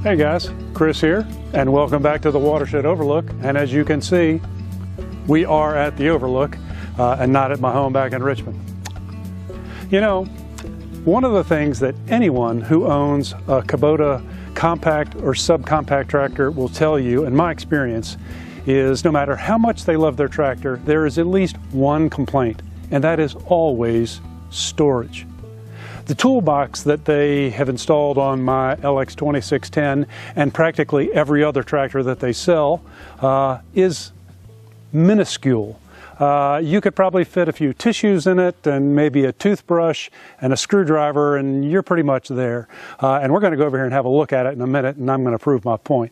Hey guys, Chris here, and welcome back to the Watershed Overlook. And as you can see, we are at the Overlook and not at my home back in Richmond. You know, one of the things that anyone who owns a Kubota compact or subcompact tractor will tell you, in my experience, is no matter how much they love their tractor, there is at least one complaint, and that is always storage. The toolbox that they have installed on my LX2610 and practically every other tractor that they sell is minuscule. You could probably fit a few tissues in it and maybe a toothbrush and a screwdriver, and you're pretty much there. And we're going to go over here and have a look at it in a minute, and I'm going to prove my point.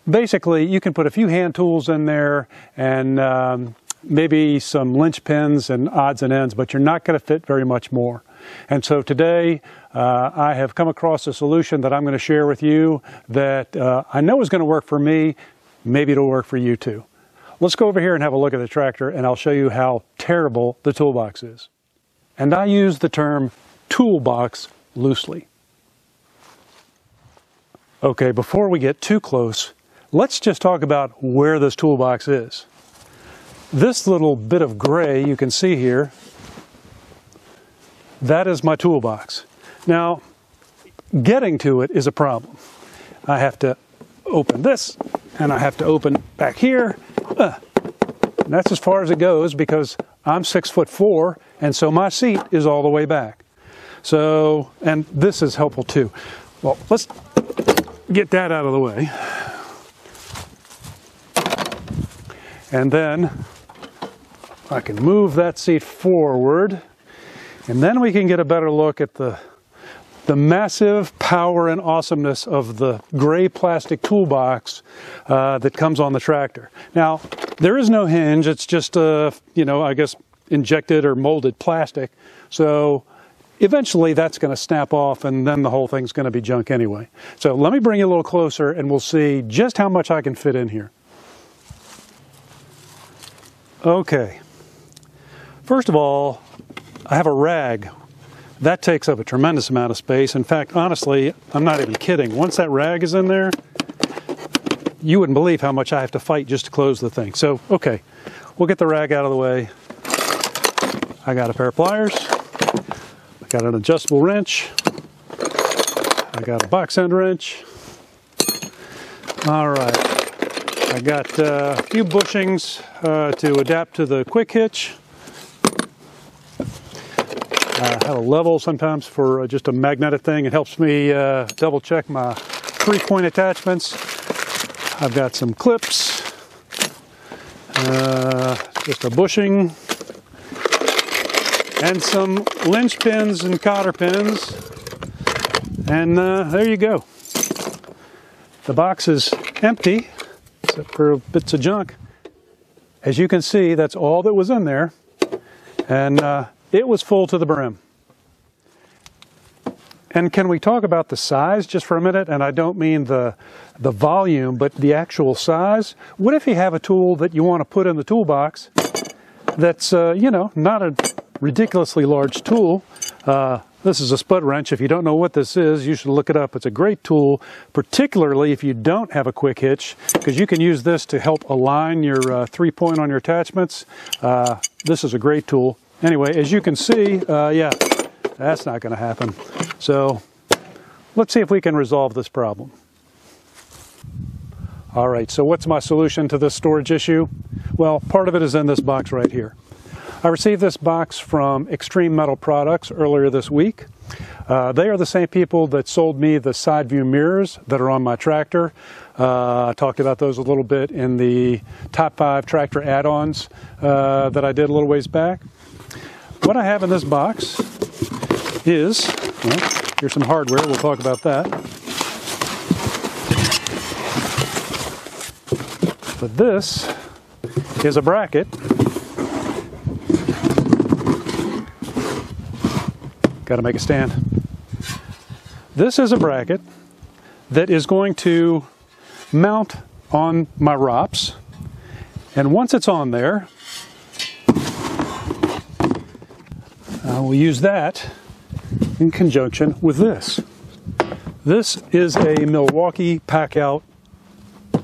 Basically, you can put a few hand tools in there and maybe some linchpins and odds and ends, but you're not going to fit very much more. And so today I have come across a solution that I'm going to share with you that I know is going to work for me. Maybe it'll work for you too. Let's go over here and have a look at the tractor, and I'll show you how terrible the toolbox is. And I use the term toolbox loosely. Okay, before we get too close, let's just talk about where this toolbox is. This little bit of gray you can see here, that is my toolbox. Now, getting to it is a problem. I have to open this, and I have to open back here. And that's as far as it goes because I'm 6'4", and so my seat is all the way back. So, and this is helpful too. Well, let's get that out of the way. And then I can move that seat forward, and then we can get a better look at the massive power and awesomeness of the gray plastic toolbox that comes on the tractor. Now, there is no hinge. It's just, you know, I guess injected or molded plastic. So eventually that's going to snap off, and then the whole thing's going to be junk anyway. So let me bring you a little closer, and we'll see just how much I can fit in here. Okay. First of all, I have a rag. That takes up a tremendous amount of space. In fact, honestly, I'm not even kidding. Once that rag is in there, you wouldn't believe how much I have to fight just to close the thing. So, okay, we'll get the rag out of the way. I got a pair of pliers. I got an adjustable wrench. I got a box end wrench. All right. I got a few bushings to adapt to the quick hitch. I have a level sometimes for just a magnetic thing. It helps me double check my 3-point attachments. I've got some clips, just a bushing, and some linch pins and cotter pins. And there you go. The box is empty, except for bits of junk. As you can see, that's all that was in there. And it was full to the brim. And can we talk about the size just for a minute? And I don't mean the volume, but the actual size. What if you have a tool that you want to put in the toolbox that's, you know, not a ridiculously large tool? This is a split wrench. If you don't know what this is, you should look it up. It's a great tool, particularly if you don't have a quick hitch, because you can use this to help align your 3-point on your attachments. This is a great tool. Anyway, as you can see, yeah, that's not going to happen. So let's see if we can resolve this problem. All right, so what's my solution to this storage issue? Well, part of it is in this box right here. I received this box from XTreme Metal Products earlier this week. They are the same people that sold me the side view mirrors that are on my tractor. I talked about those a little bit in the top 5 tractor add-ons that I did a little ways back. What I have in this box is, well, here's some hardware, we'll talk about that. But this is a bracket. Got to make a stand. This is a bracket that is going to mount on my ROPS, and once it's on there, I will use that in conjunction with this. This is a Milwaukee Packout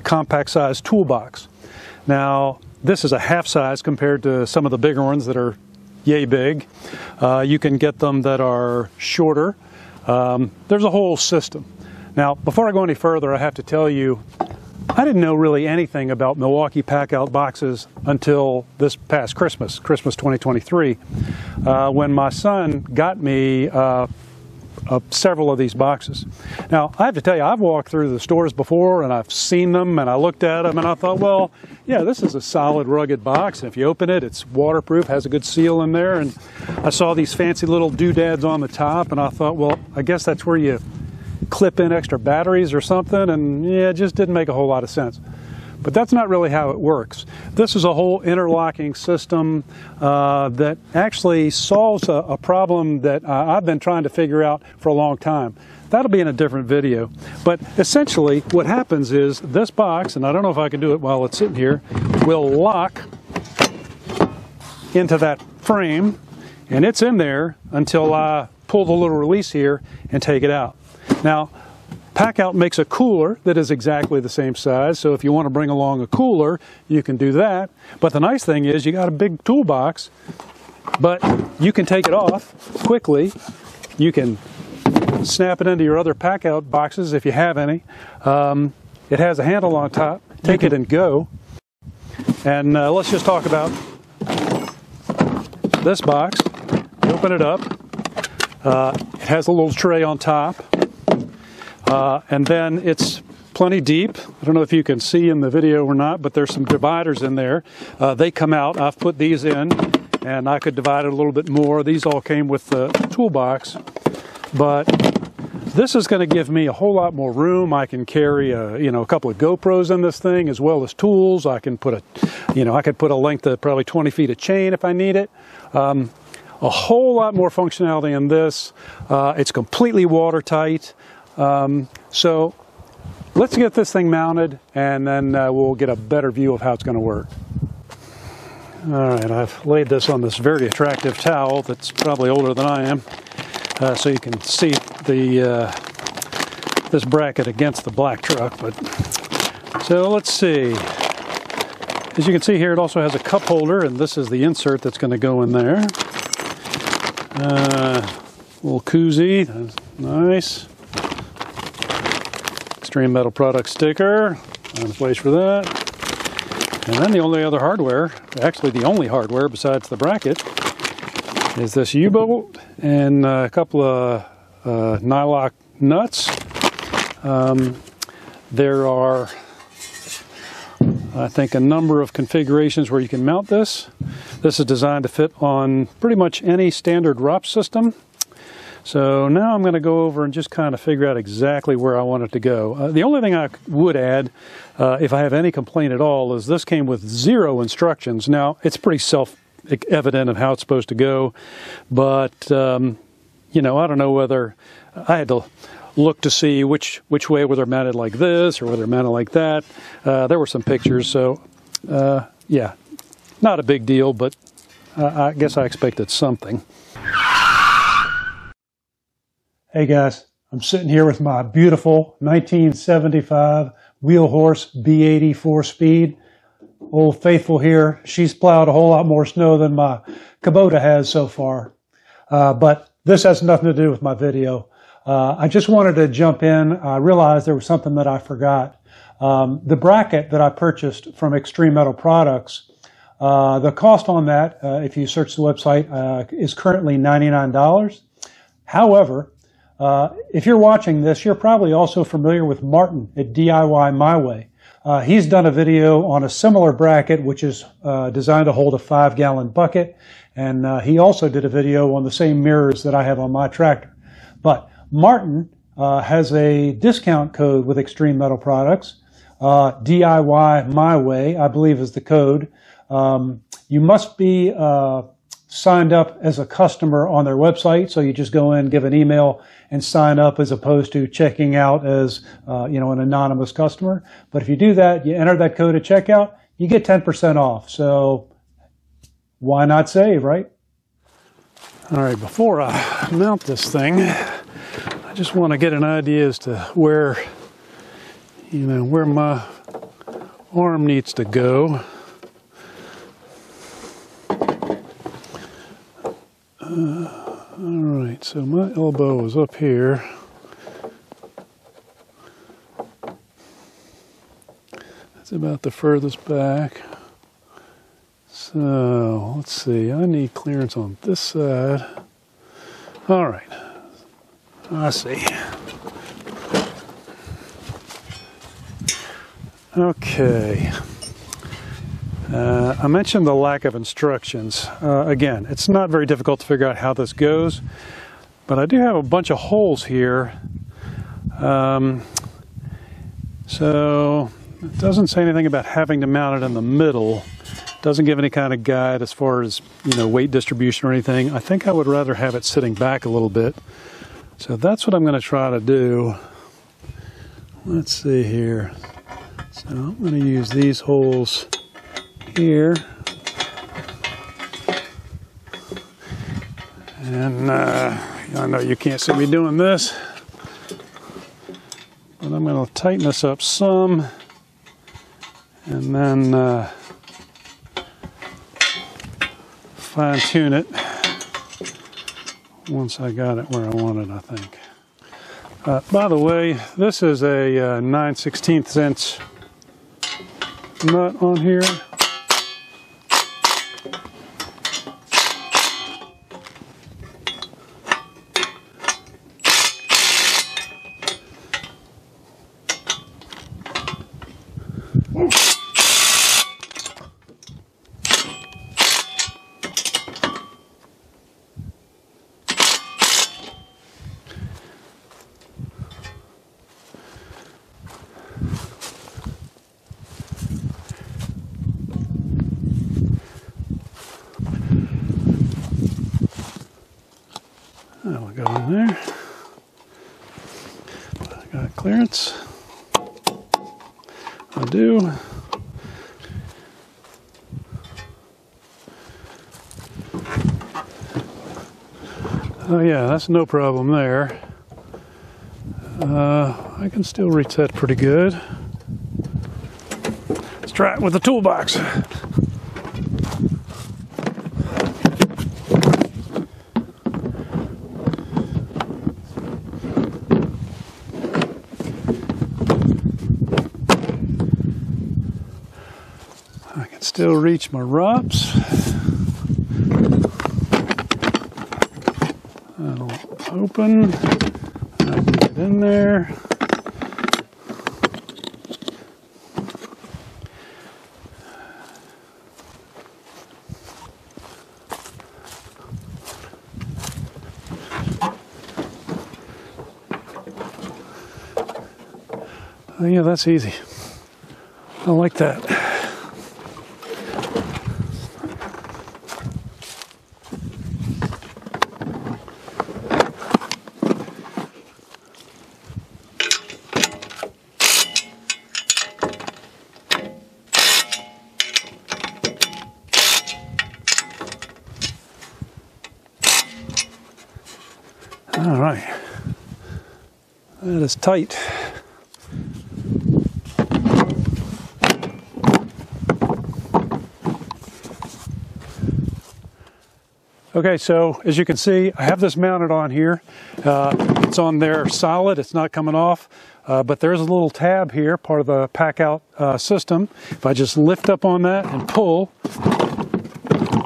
compact size toolbox. Now, this is a half size compared to some of the bigger ones that are yay big. You can get them that are shorter. There's a whole system. Now, before I go any further, I have to tell you, I didn't know really anything about Milwaukee Packout boxes until this past Christmas 2023, when my son got me several of these boxes. Now, I have to tell you, I've walked through the stores before and I've seen them and I looked at them and I thought, well, yeah, this is a solid, rugged box. And if you open it, it's waterproof, has a good seal in there. And I saw these fancy little doodads on the top and I thought, well, I guess that's where you clip in extra batteries or something. And yeah, it just didn't make a whole lot of sense. But that's not really how it works. This is a whole interlocking system that actually solves a problem that I've been trying to figure out for a long time. That'll be in a different video. But essentially what happens is this box, and I don't know if I can do it while it's sitting here, will lock into that frame, and it's in there until I pull the little release here and take it out. Now, Packout makes a cooler that is exactly the same size, so if you want to bring along a cooler, you can do that. But the nice thing is you got a big toolbox, but you can take it off quickly. You can snap it into your other Packout boxes if you have any. It has a handle on top. Take it and go. And let's just talk about this box. Open it up. It has a little tray on top. And then it's plenty deep. I don't know if you can see in the video or not, but there's some dividers in there. They come out. I've put these in, and I could divide it a little bit more. These all came with the toolbox. But this is going to give me a whole lot more room. I can carry a couple of GoPros in this thing, as well as tools. I can put I could put a length of probably 20 feet of chain if I need it. A whole lot more functionality in this. It's completely watertight. So let's get this thing mounted and then we'll get a better view of how it's going to work. All right, I've laid this on this very attractive towel that's probably older than I am, so you can see this bracket against the black truck. But so let's see. As you can see here, it also has a cup holder, and this is the insert that's going to go in there. Little koozie, nice. XTreme metal product sticker, and a place for that. And then the only other hardware, actually the only hardware besides the bracket, is this U-bolt and a couple of nylock nuts. There are, I think, a number of configurations where you can mount this. This is designed to fit on pretty much any standard ROP system. So now I'm going to go over and just kind of figure out exactly where I want it to go. The only thing I would add, if I have any complaint at all, is this came with 0 instructions. Now, it's pretty self-evident of how it's supposed to go, but, I don't know whether I had to look to see which way, whether they're mounted like this or whether they're mounted like that. There were some pictures, so, yeah, not a big deal, but I guess I expected something. Hey guys, I'm sitting here with my beautiful 1975 Wheel Horse B80 4-speed. Old Faithful here, she's plowed a whole lot more snow than my Kubota has so far. But this has nothing to do with my video. I just wanted to jump in. I realized there was something that I forgot. The bracket that I purchased from XTreme Metal Products, the cost on that, if you search the website, is currently $99. However, if you're watching this, you're probably also familiar with Martin at DIY My Way. He's done a video on a similar bracket, which is designed to hold a 5-gallon bucket. And he also did a video on the same mirrors that I have on my tractor. But Martin has a discount code with XTreme Metal Products. DIY My Way, I believe, is the code. You must be signed up as a customer on their website, so you just go in, give an email, and sign up as opposed to checking out as an anonymous customer. But if you do that, you enter that code at checkout, you get 10% off. So why not save, right? All right, before I mount this thing, I just want to get an idea as to where, where my arm needs to go. Alright, so my elbow is up here. That's about the furthest back. So, let's see, I need clearance on this side. Alright, I see. Okay. I mentioned the lack of instructions. Again, it's not very difficult to figure out how this goes, but I do have a bunch of holes here. So it doesn't say anything about having to mount it in the middle. Doesn't give any kind of guide as far as, weight distribution or anything. I think I would rather have it sitting back a little bit. So that's what I'm going to try to do. Let's see here. So I'm going to use these holes here. And I know you can't see me doing this, but I'm going to tighten this up some, and then fine tune it once I got it where I want it, I think. By the way, this is a 9/16 inch nut on here. That'll go in there. I got clearance. I do. Oh yeah, that's no problem there. I can still reach that pretty good. Let's try it with the toolbox. Still reach my ROPS. That'll open. I can get in there. Oh yeah, that's easy. I like that. All right, that is tight. Okay, so as you can see, I have this mounted on here. It's on there solid, it's not coming off, but there's a little tab here, part of the Packout system. If I just lift up on that and pull,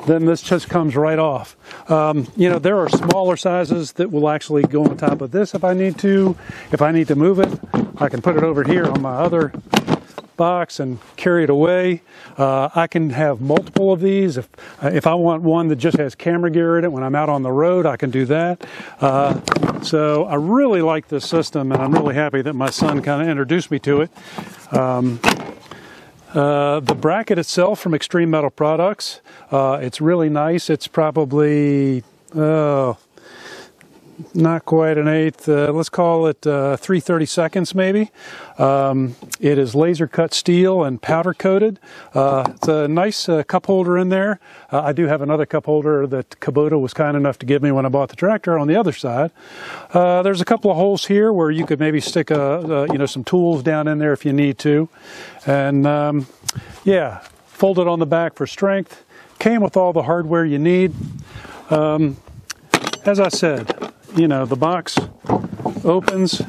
then this just comes right off. There are smaller sizes that will actually go on top of this if I need to. If I need to move it, I can put it over here on my other box and carry it away. I can have multiple of these. If I want one that just has camera gear in it when I'm out on the road, I can do that. So I really like this system, and I'm really happy that my son kind of introduced me to it. The bracket itself from XTreme Metal Products, it's really nice. It's probably not quite an eighth, let's call it 3/32 maybe. It is laser cut steel and powder coated. It's a nice cup holder in there. I do have another cup holder that Kubota was kind enough to give me when I bought the tractor on the other side. There's a couple of holes here where you could maybe stick some tools down in there if you need to. And yeah, folded on the back for strength. Came with all the hardware you need. As I said, you know, the box opens.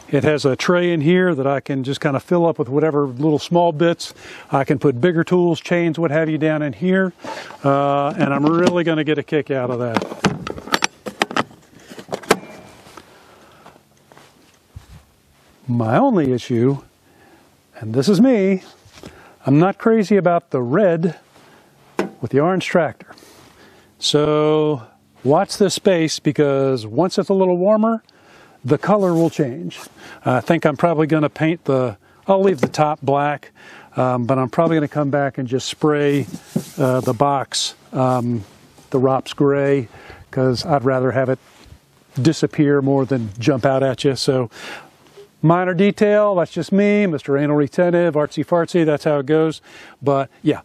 It has a tray in here that I can just kind of fill up with whatever little small bits. I can put bigger tools, chains, what have you down in here. And I'm really going to get a kick out of that. My only issue, and this is me, I'm not crazy about the red with the orange tractor. So watch this space, because once it's a little warmer, the color will change. I think I'm probably going to paint I'll leave the top black, but I'm probably going to come back and just spray the box, the ROPS gray, because I'd rather have it disappear more than jump out at you. So minor detail, that's just me, Mr. Anal Retentive, artsy fartsy, that's how it goes. But yeah,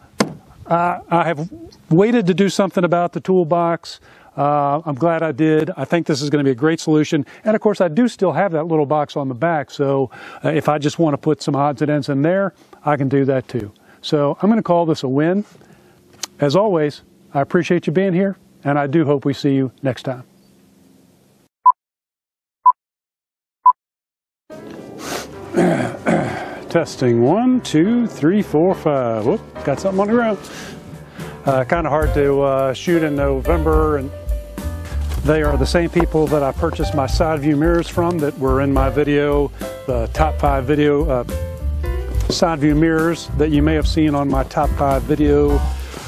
I have waited to do something about the toolbox. I'm glad I did. I think this is going to be a great solution. And of course, I do still have that little box on the back. So if I just want to put some odds and ends in there, I can do that too. So I'm going to call this a win. As always, I appreciate you being here, and I do hope we see you next time. Testing 1, 2, 3, 4, 5. Whoop, got something on the ground. Kind of hard to shoot in November, and they are the same people that I purchased my side view mirrors from that were in my video, the top 5 video side view mirrors that you may have seen on my top 5 video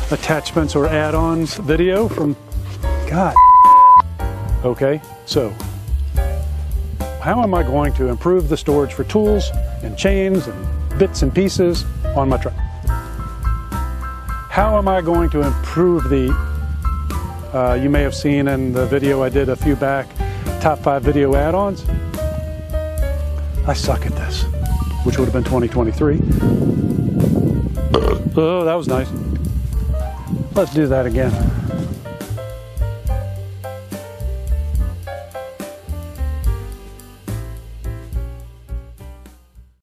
attachments or add-ons video from, God. Okay, so how am I going to improve the storage for tools and chains and bits and pieces on my truck? How am I going to improve you may have seen in the video I did a few back, top 5 video add-ons? I suck at this, which would have been 2023. Oh, that was nice. Let's do that again.